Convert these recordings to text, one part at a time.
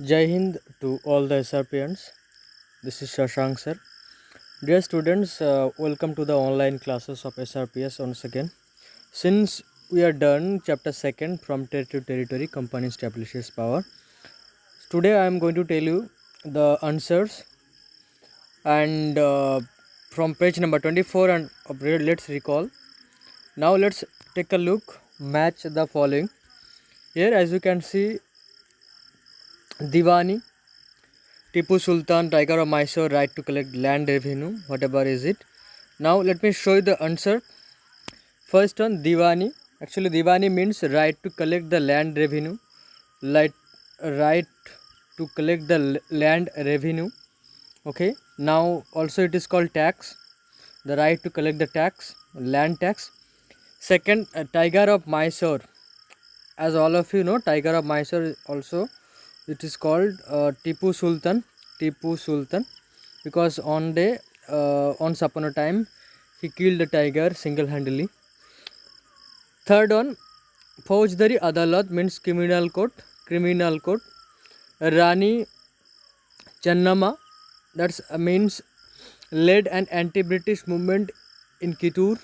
Jai Hind to all the SRPNs. This is Shashank sir. Dear students, welcome to the online classes of SRPS once again. Since we are done chapter 2nd from territory to territory, company establishes power. Today I am going to tell you the answers and from page number 24 and let's recall. Now let's take a look, match the following. Here as you can see, Diwani, Tipu Sultan, Tiger of Mysore, right to collect land revenue, whatever is it. Now let me show you the answer. First one, Diwani. Actually, Diwani means right to collect the land revenue. Right to collect the land revenue. Okay. Now also it is called tax. The right to collect the tax, land tax. Second, Tiger of Mysore. As all of you know, Tiger of Mysore also it is called Tipu Sultan. Tipu Sultan, because once upon a time he killed the tiger single-handedly. Third one, Faujdari Adalat means criminal court. Criminal court. Rani Channama, that means led an anti-British movement in Kittur.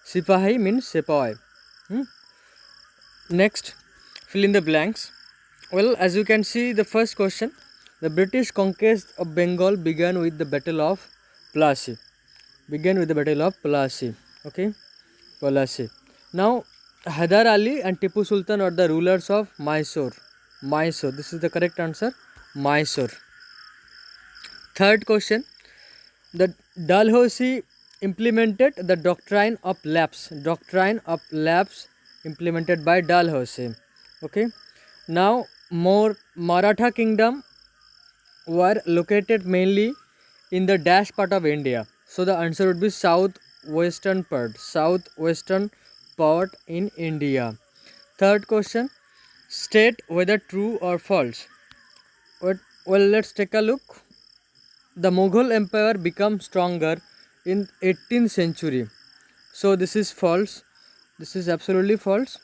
Sipahi means Sepoy. Next, fill in the blanks. Well, as you can see, the first question, the British conquest of Bengal began with the Battle of Plassey. Okay, Plassey. Now, Hyder Ali and Tipu Sultan are the rulers of Mysore. Mysore. This is the correct answer. Mysore. Third question, the Dalhousie implemented the doctrine of lapse. Doctrine of lapse implemented by Dalhousie. Okay. Now, more Maratha kingdom were located mainly in the dash part of India. So the answer would be southwestern part. Southwestern part in India. Third question, state whether true or false. Well, let's take a look. The Mughal Empire became stronger in 18th century. So this is false. This is absolutely false,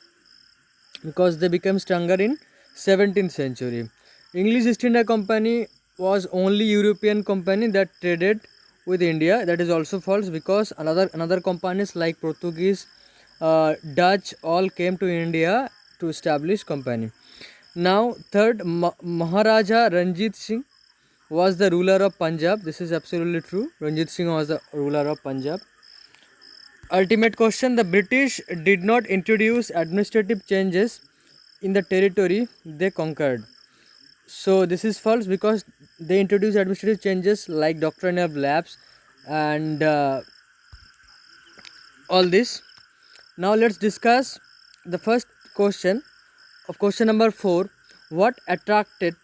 because they became stronger in 17th century. English East India Company was only European company that traded with India. That is also false, because another companies like Portuguese, Dutch all came to India to establish company. Now third, Maharaja Ranjit Singh was the ruler of Punjab. This is absolutely true. Ranjit Singh was the ruler of Punjab. Ultimate question, the British did not introduce administrative changes in the territory they conquered. So this is false, because they introduced administrative changes like doctrine of lapse and all this. Now let's discuss the first question of question number 4. What attracted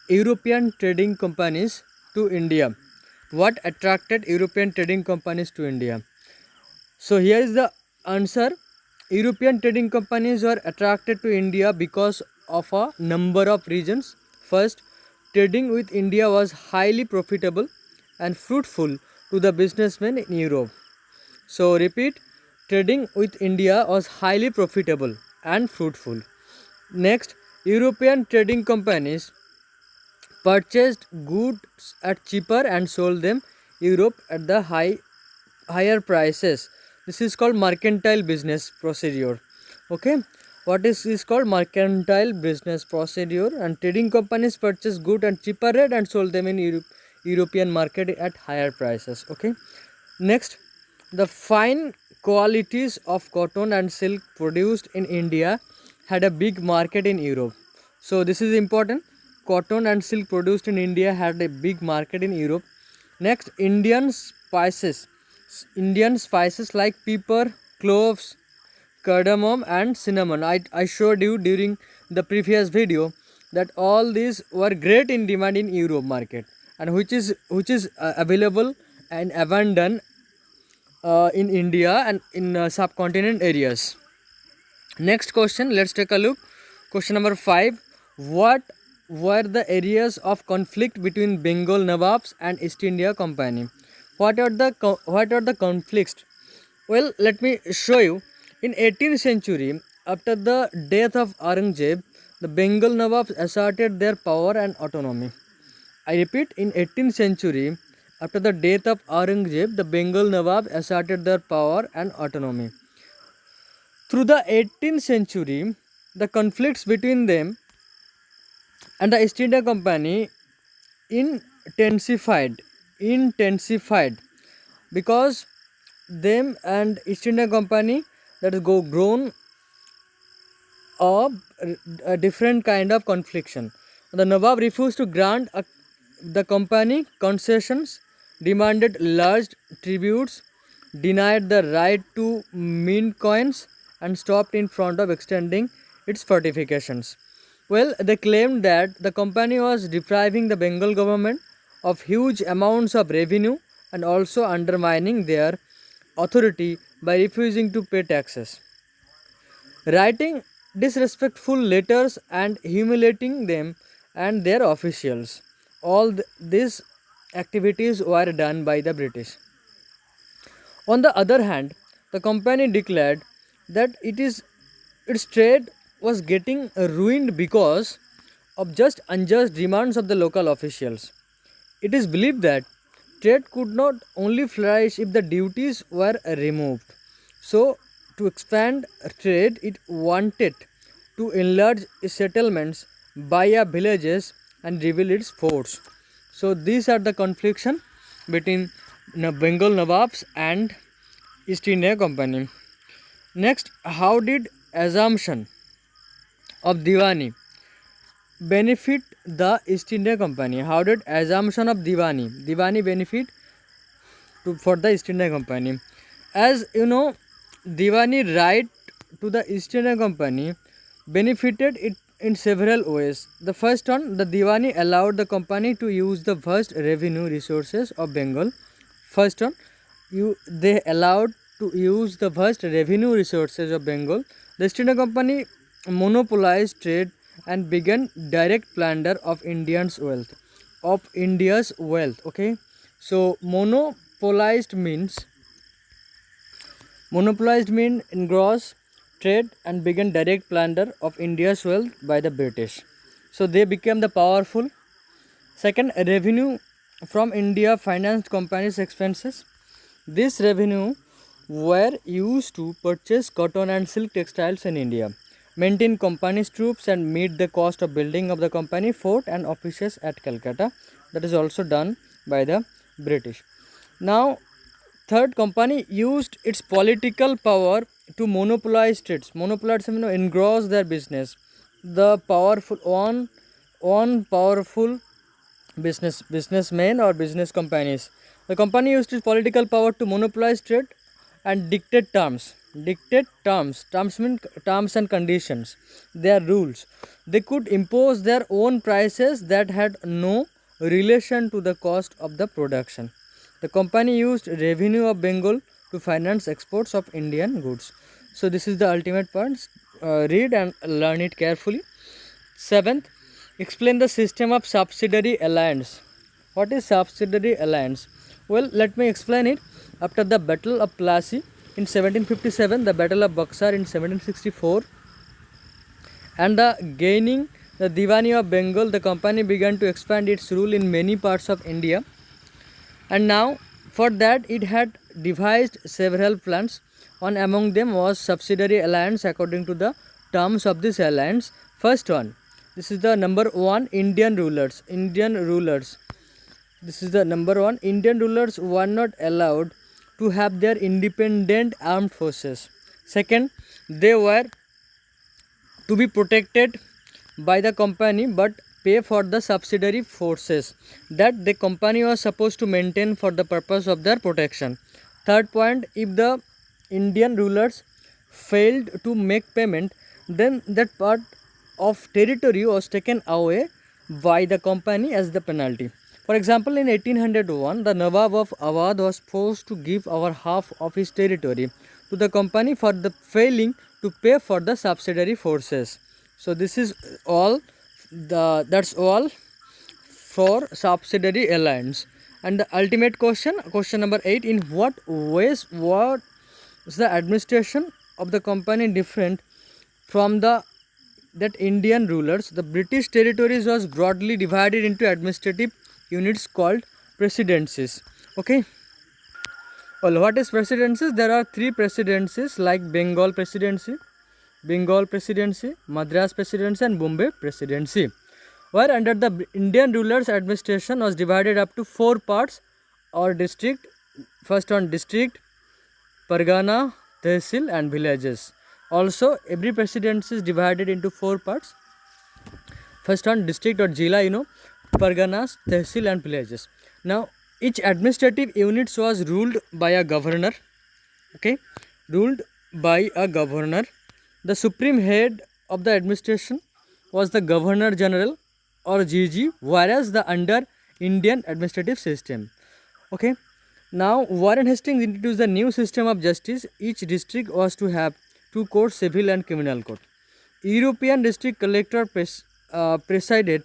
European trading companies to India? What attracted European trading companies to India? So here is the answer. European trading companies were attracted to India because of a number of reasons. First, trading with India was highly profitable and fruitful to the businessmen in Europe. So repeat, trading with India was highly profitable and fruitful. Next, European trading companies purchased goods at cheaper and sold them Europe at the higher prices. This is called mercantile business procedure. Okay, what is called mercantile business procedure, and trading companies purchase good and cheaper rate and sold them in European market at higher prices. Okay, next, the fine qualities of cotton and silk produced in India had a big market in Europe. So this is important. Cotton and silk produced in India had a big market in Europe. Next, Indian spices like pepper, cloves, cardamom and cinnamon. I showed you during the previous video that all these were great in demand in Europe market, and which is available and abundant in India and in subcontinent areas. Next question, let's take a look. Question number 5. What were the areas of conflict between Bengal Nawabs and East India Company? What are the conflicts? Well, let me show you. In 18th century, after the death of Aurangzeb, the Bengal Nawabs asserted their power and autonomy. I repeat, in 18th century, after the death of Aurangzeb, the Bengal Nawab asserted their power and autonomy. Through the 18th century, the conflicts between them and the East India Company intensified because them and East India Company that is grown a different kind of confliction. The Nawab refused to grant the company concessions, demanded large tributes, denied the right to mint coins, and stopped in front of extending its fortifications. Well, they claimed that the company was depriving the Bengal government of huge amounts of revenue and also undermining their authority by refusing to pay taxes. Writing disrespectful letters and humiliating them and their officials. All these activities were done by the British. On the other hand, the company declared that its trade was getting ruined because of just unjust demands of the local officials. It is believed that trade could not only flourish if the duties were removed. So, to expand trade, it wanted to enlarge its settlements, buy up villages, and rebuild its forts. So, these are the confliction between Bengal Nawabs and East India Company. Next, how did assumption of Diwani benefit the East India Company? How did assumption of Diwani benefit for the East India Company? As you know, Diwani right to the East India Company benefited it in several ways. The first one, the Diwani allowed the company to use the vast revenue resources of Bengal. First one, they allowed to use the vast revenue resources of Bengal. The East India Company monopolized trade and began direct plunder of India's wealth. Okay, so monopolized means engross trade and began direct plunder of India's wealth by the British. So they became the powerful. Second, revenue from India financed companies' expenses. This revenue were used to purchase cotton and silk textiles in India, maintain company's troops, and meet the cost of building of the company fort and offices at Calcutta. That is also done by the British. Now, third, company used its political power to monopolize trades. Monopolize means engross their business. The powerful businessmen or business companies. The company used its political power to monopolize trade and dictate terms. Terms mean terms and conditions. Their rules. They could impose their own prices that had no relation to the cost of the production. The company used revenue of Bengal to finance exports of Indian goods. So this is the ultimate point. Read and learn it carefully. Seventh, explain the system of subsidiary alliance. What is subsidiary alliance? Well, let me explain it. After the Battle of Plassey in 1757, the Battle of Buxar in 1764, and the gaining the Diwani of Bengal, the company began to expand its rule in many parts of India. And now, for that, it had devised several plans. One among them was subsidiary alliance according to the terms of this alliance. First one, this is the number one, Indian rulers. This is the number one. Indian rulers were not allowed to have their independent armed forces. Second, they were to be protected by the company but pay for the subsidiary forces that the company was supposed to maintain for the purpose of their protection. Third point, if the Indian rulers failed to make payment, then that part of territory was taken away by the company as the penalty. For example, in 1801, the Nawab of Awadh was forced to give over half of his territory to the company for the failing to pay for the subsidiary forces. So this is all. That's all for subsidiary alliance. And the ultimate question number 8: in what ways was the administration of the company different from the that Indian rulers, the British territories was broadly divided into administrative units called presidencies. Okay. Well, what is presidencies? There are three presidencies like Bengal Presidency, Madras Presidency, and Bombay Presidency, where under the Indian rulers administration was divided up to four parts or district. First one district, Pargana, Tehsil, and villages. Also, every presidency is divided into four parts. First one district or Jila, Parganas, Tehsil, and villages. Now, each administrative unit was ruled by a governor. Okay, ruled by a governor. The supreme head of the administration was the Governor General or GG, whereas the under Indian administrative system. Okay. Now, Warren Hastings introduced the new system of justice. Each district was to have two courts, civil and criminal court. European district collector presided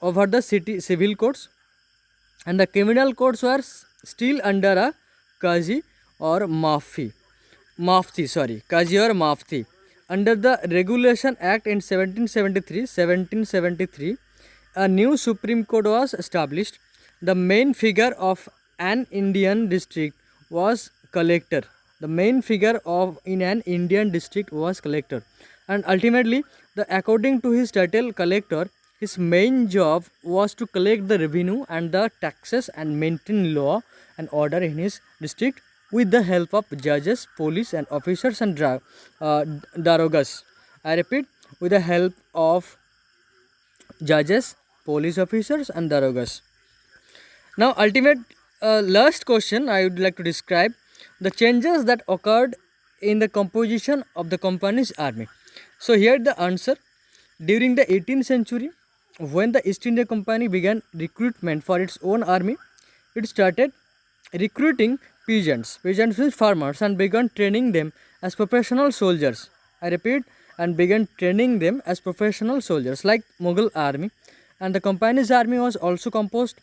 over the city civil courts, and the criminal courts were still under a Kazi or Mafti. Kazi or Mafti. Under the Regulation Act in 1773, a new Supreme Court was established. The main figure of an Indian district was collector. The main figure of in an Indian district was collector, and ultimately, according to his title, collector, his main job was to collect the revenue and the taxes and maintain law and order in his district with the help of judges, police, and officers and darogas. I repeat, with the help of judges, police officers, and darogas. Now, last question I would like to describe the changes that occurred in the composition of the company's army. So, here the answer. During the 18th century, when the East India Company began recruitment for its own army, it started recruiting peasants means farmers, and began training them as professional soldiers. I repeat, and began training them as professional soldiers like Mughal army, and the company's army was also composed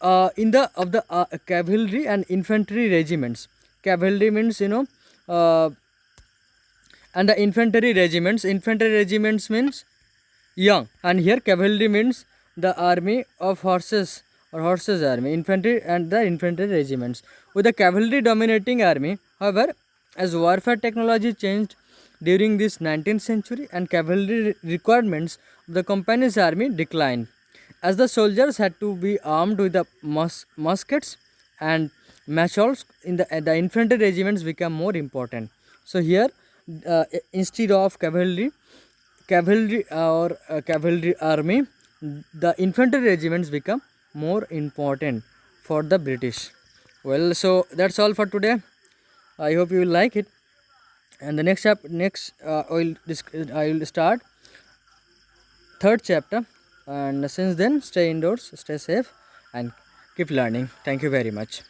of the cavalry and infantry regiments. Cavalry means and the infantry regiments means young, and here cavalry means the army of horses or horses army, infantry and the infantry regiments, with the cavalry dominating army. However, as warfare technology changed during this 19th century, and cavalry requirements of the company's army declined, as the soldiers had to be armed with the muskets and machetes. In the infantry regiments became more important. So here, instead of cavalry army, the infantry regiments become more important for the British. Well, so that's all for today. I hope you will like it. And the next I will start third chapter. And since then, stay indoors, stay safe, and keep learning. Thank you very much.